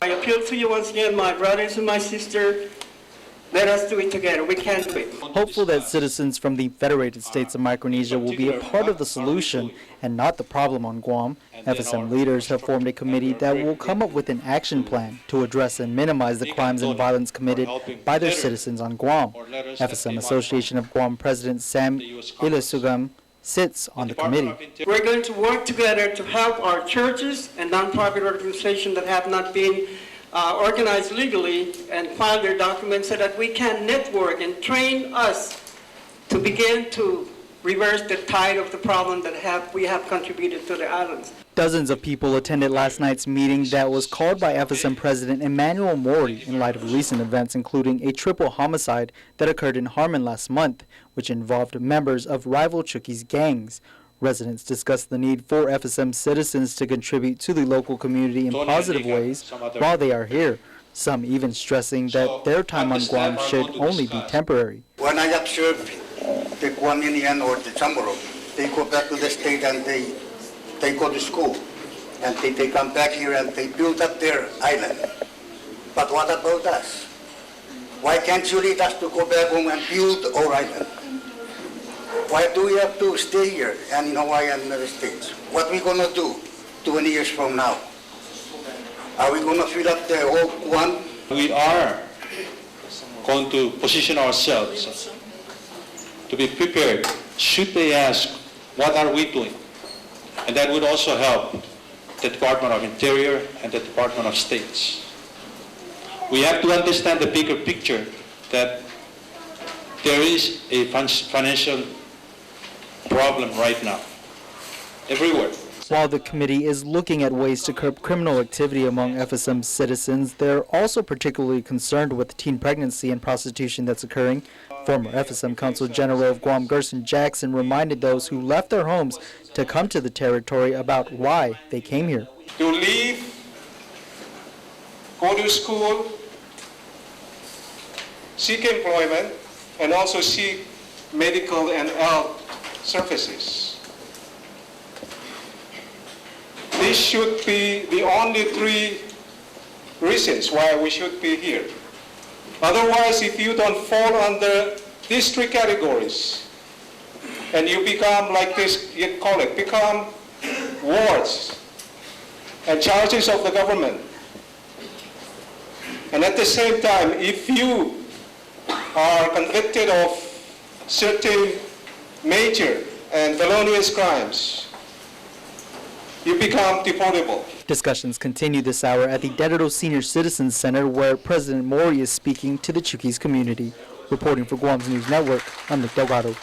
I appeal to you once again, my brothers and my sisters. Let us do it together. We can do it. Hopeful that citizens from the Federated States of Micronesia will be a part of the solution and not the problem on Guam, FSM leaders have formed a committee that will come up with an action plan to address and minimize the crimes and violence committed by their citizens on Guam. FSM Association of Guam President Sam Ilisugam sits on the committee. We're going to work together to help our churches and nonprofit organizations that have not been organized legally and file their documents so that we can network and train us to begin to reverse the tide of the problem that we have contributed to the islands. Dozens of people attended last night's meeting that was called by FSM President Emmanuel Mori in light of recent events, including a triple homicide that occurred in Harmon last month, which involved members of rival Chuukese gangs. Residents discussed the need for FSM citizens to contribute to the local community in positive ways while they are here, some even stressing that their time on Guam should only be temporary. When I observe the Guamanian or the Chamorro, they go back to the state and they go to school, and they come back here and they build up their island. But what about us? Why can't you lead us to go back home and build our island? Why do we have to stay here and in Hawaii and United States? What are we going to do 20 years from now? Are we going to fill up the whole Guam? We are going to position ourselves to be prepared should they ask, what are we doing? And that would also help the Department of Interior and the Department of States. We have to understand the bigger picture that there is a financial problem right now, everywhere. While the committee is looking at ways to curb criminal activity among FSM citizens, they're also particularly concerned with teen pregnancy and prostitution that's occurring. Former FSM Consul General of Guam, Gerson Jackson, reminded those who left their homes to come to the territory about why they came here. To leave, go to school, seek employment, and also seek medical and health services. This should be the only three reasons why we should be here. Otherwise, if you don't fall under these three categories, and you become like this, you call it, become wards and charges of the government. And at the same time, if you are convicted of certain major and felonious crimes, you become deportable. Discussions continue this hour at the Dedero Senior Citizens Center, where President Mori is speaking to the Chuukese community. Reporting for Guam's News Network, I'm Nick Delgado.